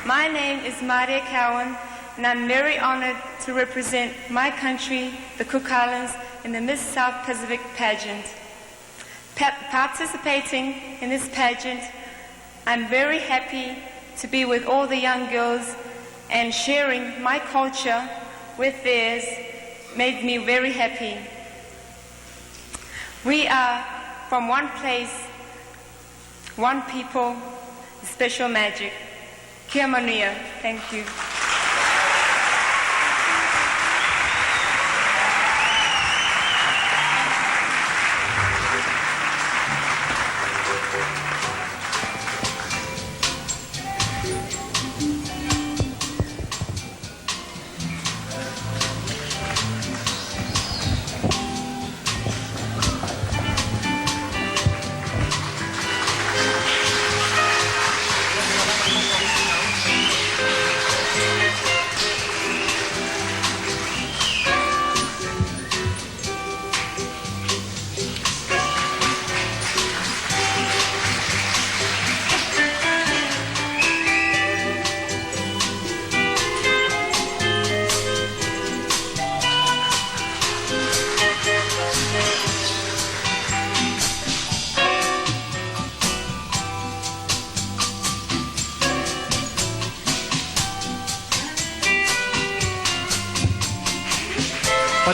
My name is Maria Cowan, and I'm very honored to represent my country, the Cook Islands, in the Miss South Pacific pageant. Participating in this pageant, I'm very happy to be with all the young girls, and sharing my culture with theirs made me very happy. We are from one place, one people, special magic. Kia manuia. Thank you.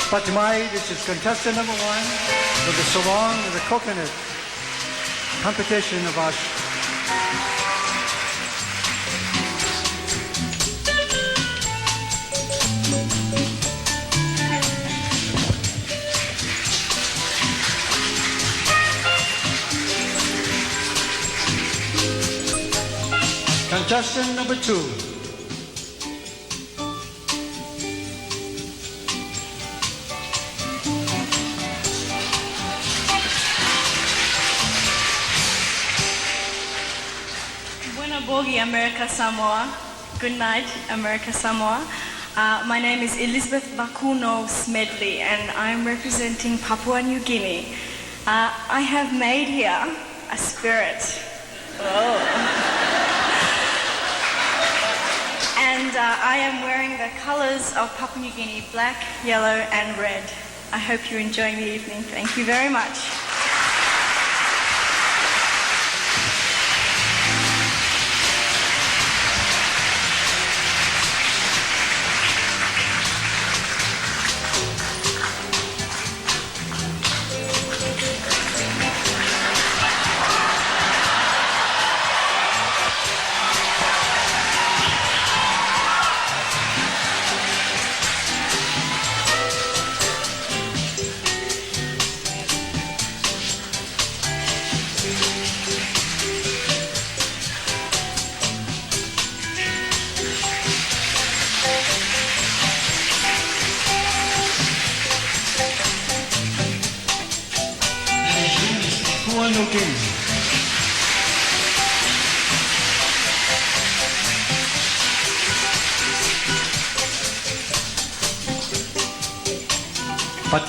Patmai, this is contestant number 1 with the sarong and the coconut competition of our contestant number 2. Bogi, American Samoa. Good night, American Samoa. My name is Elizabeth Bakuno Smedley, and I'm representing Papua New Guinea. I have made here a spirit. Oh. And I am wearing the colors of Papua New Guinea, black, yellow, and red. I hope you're enjoying the evening. Thank you very much.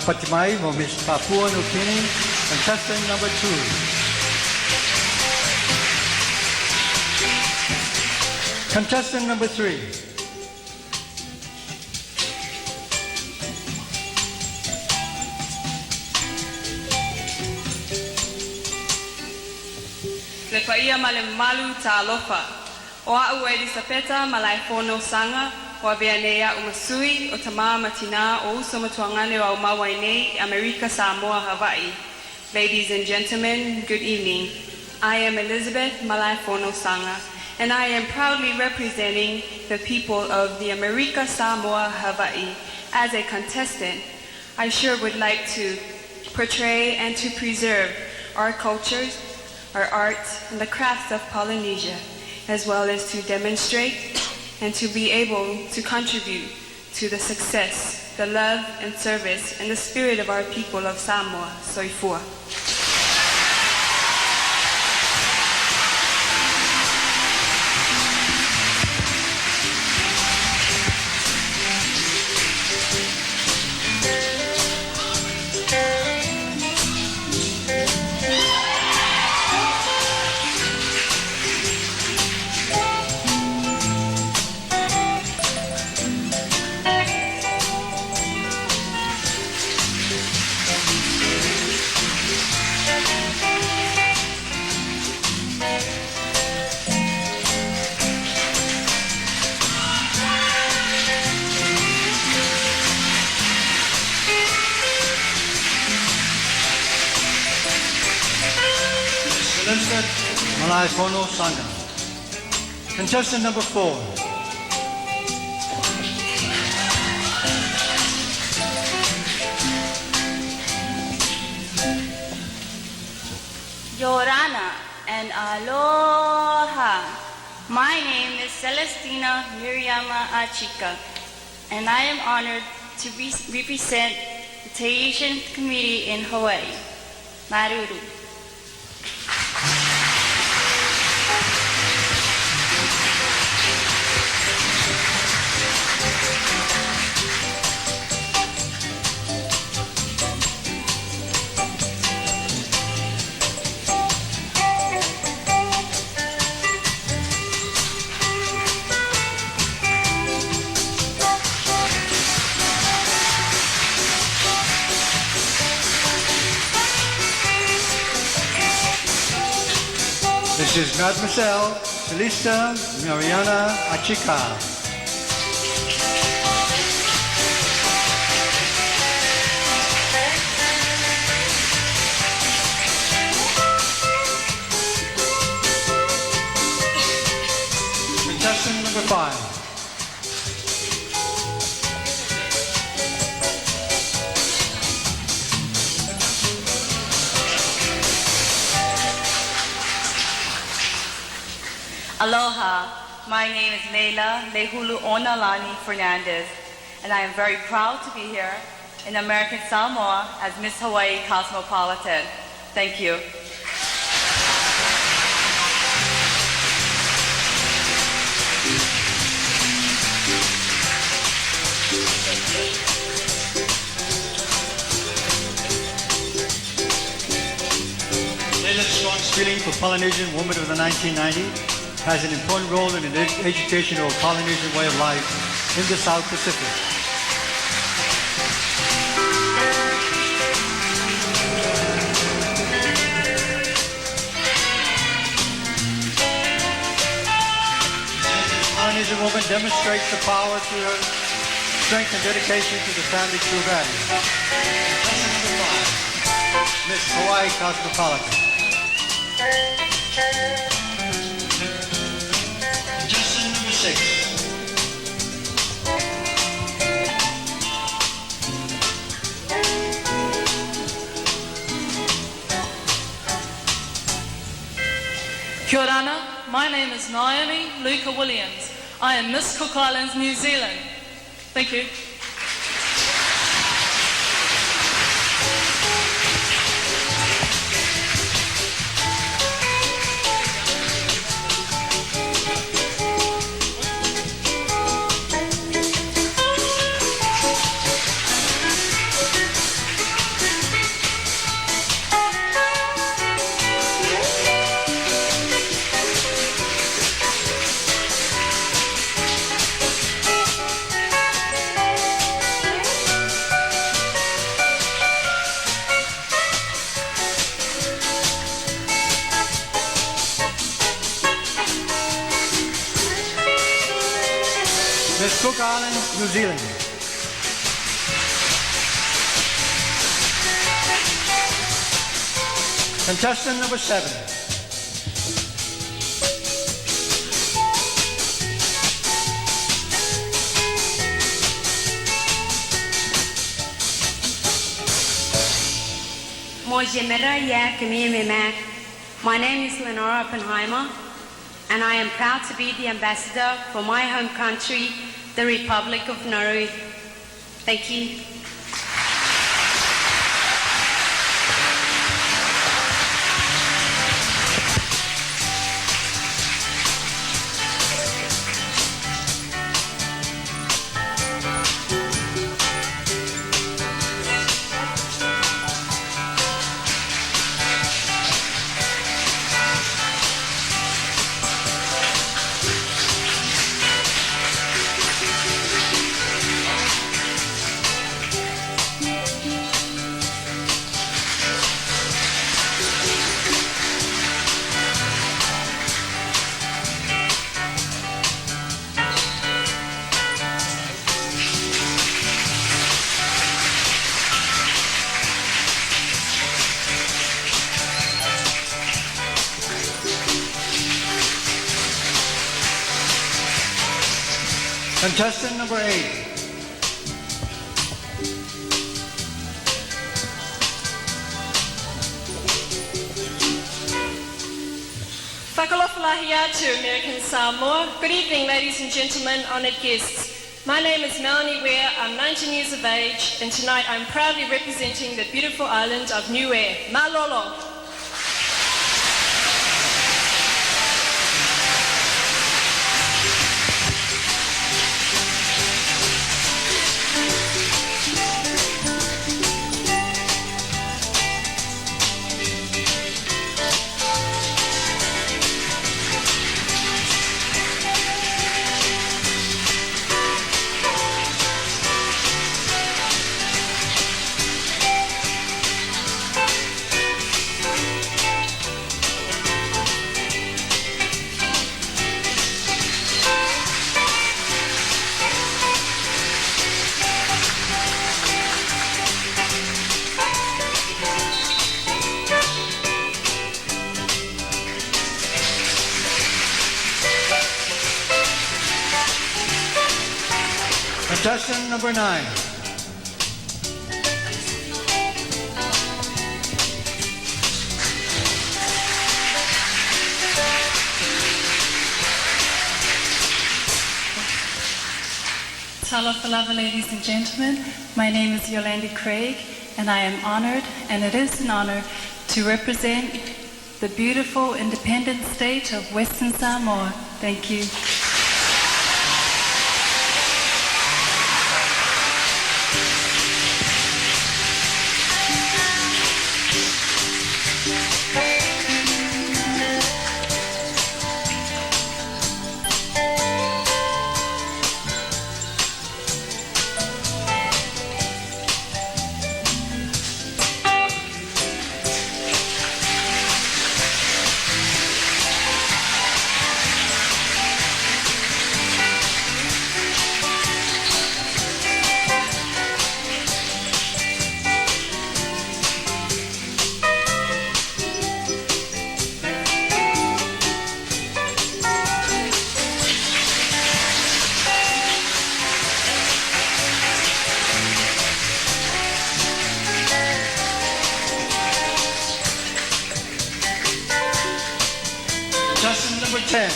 Patmai for Miss Papua New Guinea, contestant number 2. Contestant number 3. Le paia ma le malu ta alofa. O a ue li sapeta ma lai fono sanga. Wa beanea umasui o tama matina o usomatuangane wa umawaine America Samoa Hawaii. Ladies and gentlemen, good evening. I am Elizabeth Malaifono Sanga, and I am proudly representing the people of the America Samoa Hawaii. As a contestant, I sure would like to portray and to preserve our cultures, our arts, and the crafts of Polynesia, as well as to demonstrate and to be able to contribute to the success, the love and service, and the spirit of our people of Samoa, Soifua. Malai Pono Sangha. Contestant number 4. Your Honor and Aloha. My name is Celestina Miriama Achika, and I am honored to represent the Pageant community in Hawaii. Maruru. This is Mademoiselle Celista Mariana Achika. Contestant number 5. Aloha, my name is Leila Lehulu Onalani Fernandez, and I am very proud to be here in American Samoa as Miss Hawaii Cosmopolitan. Thank you. Leila's strong feeling for Polynesian women of the 1990s has an important role in the education of a Polynesian way of life in the South Pacific. The Polynesian woman demonstrates the power through her strength and dedication to the family true values. Lesson number 5, Miss Hawaii Cosmopolitan. Contestant number 6. Kia ora, my name is Naomi Luca Williams. I am Miss Cook Islands, New Zealand. Thank you. Miss Cook Islands, New Zealand. Contestant number 7. My name is Lenora Oppenheimer, and I am proud to be the ambassador for my home country, the Republic of Nauru. Thank you. Contestant number 8. Whakalofalahi to American Samoa. Good evening, ladies and gentlemen, honoured guests. My name is Melanie Ware, I'm 19 years of age, and tonight I'm proudly representing the beautiful island of Niue. Malolo. Contestant number 9. Talafalava, ladies and gentlemen. My name is Yolanda Craig, and I am honored, and it is an honor, to represent the beautiful independent state of Western Samoa. Thank you. Contestant number 10.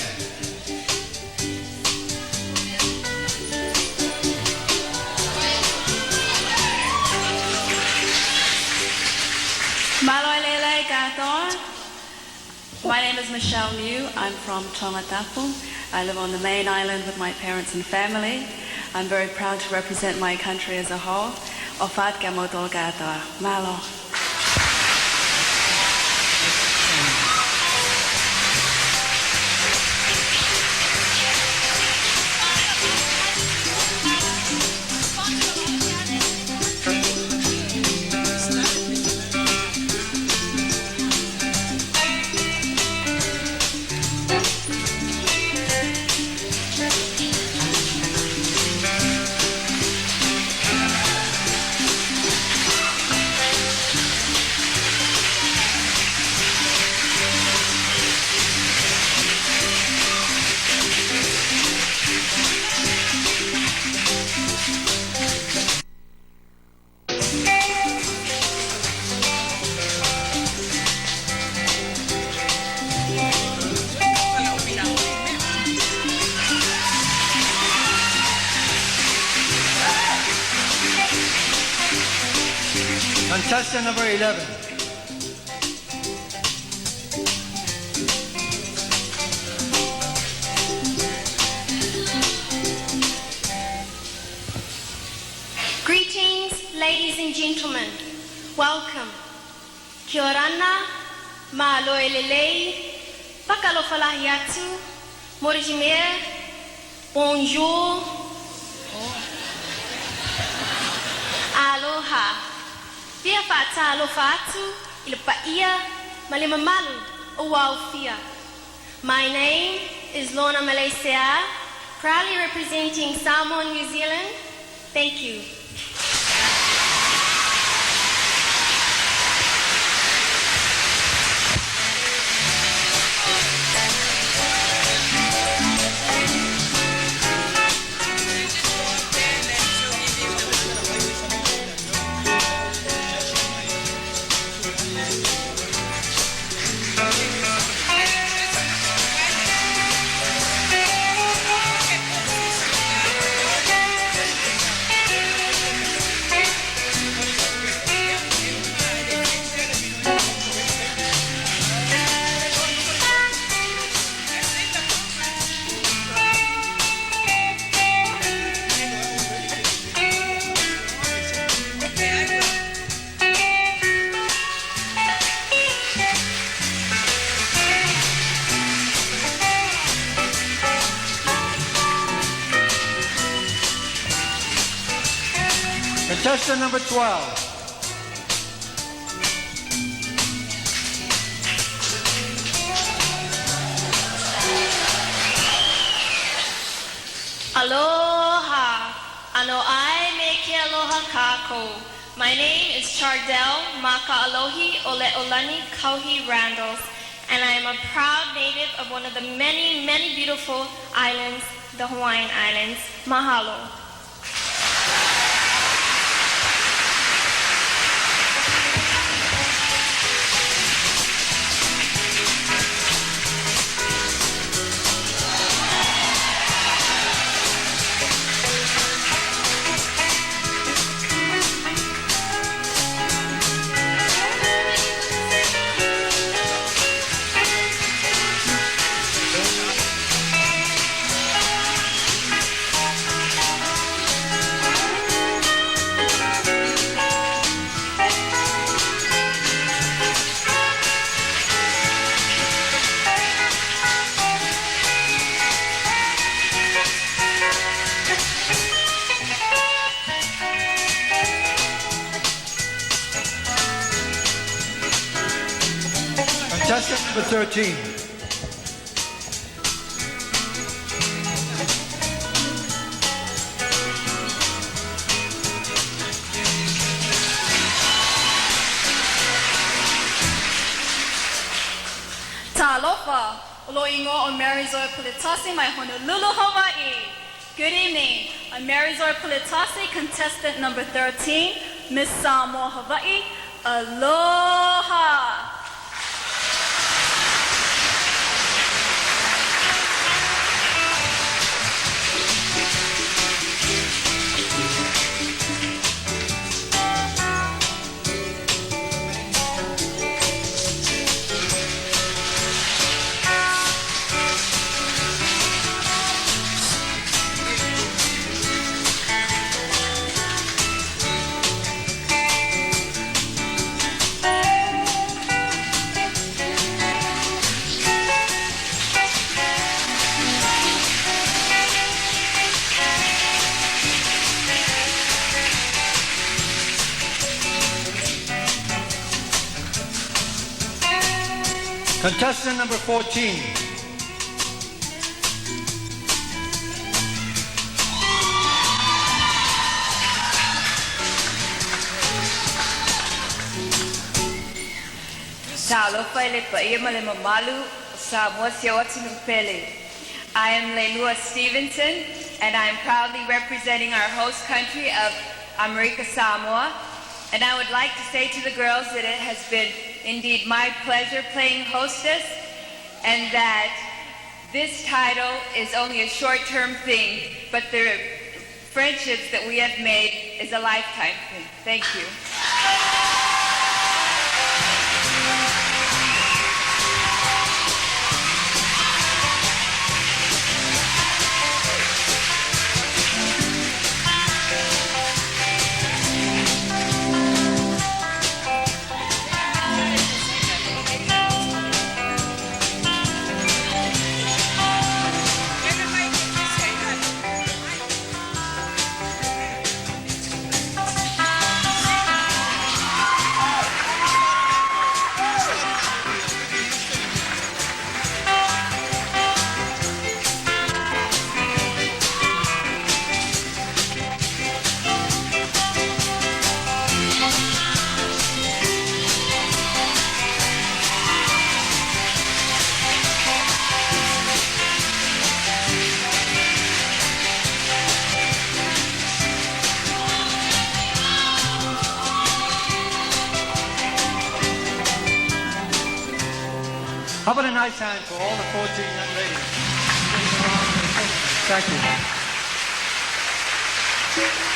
Maloelele Gathor. My name is Michelle Mew. I'm from Tongatapu. I live on the main island with my parents and family. I'm very proud to represent my country as a whole. Ofat Gamotol Gathor. Malo. Contestant number 11. Greetings, ladies and gentlemen. Welcome. Kia orana, ma'aloelelei, pakalofalahi atu, morijimea, bonjour, aloha. Pia fata alofa atu, ilpaia, malimamalu, uwaufia. My name is Lorna Malaysia, proudly representing Samoa, New Zealand. Thank you. Contestant number 12. Aloha. Ano ai me ke aloha kako. My name is Chardell Maka Alohi Ole Olani Kauhi Randalls, and I am a proud native of one of the many, many beautiful islands, the Hawaiian Islands. Mahalo. Contestant number 13. Talofa, Oloingo o Marizoi Pulitasi, my Honolulu, Hawaii. Good evening. I'm Marizoi Pulitasi, contestant number 13, Miss Samoa, Hawaii. Aloha. Contestant number 14. Talofa le paia le mamalu Samoa Pele. I am Leilua Stevenson, and I am proudly representing our host country of American Samoa. And I would like to say to the girls that it has been indeed my pleasure playing hostess, and that this title is only a short-term thing, but the friendships that we have made is a lifetime thing. Thank you. How about a nice hand for all the 14 young ladies? Thank you.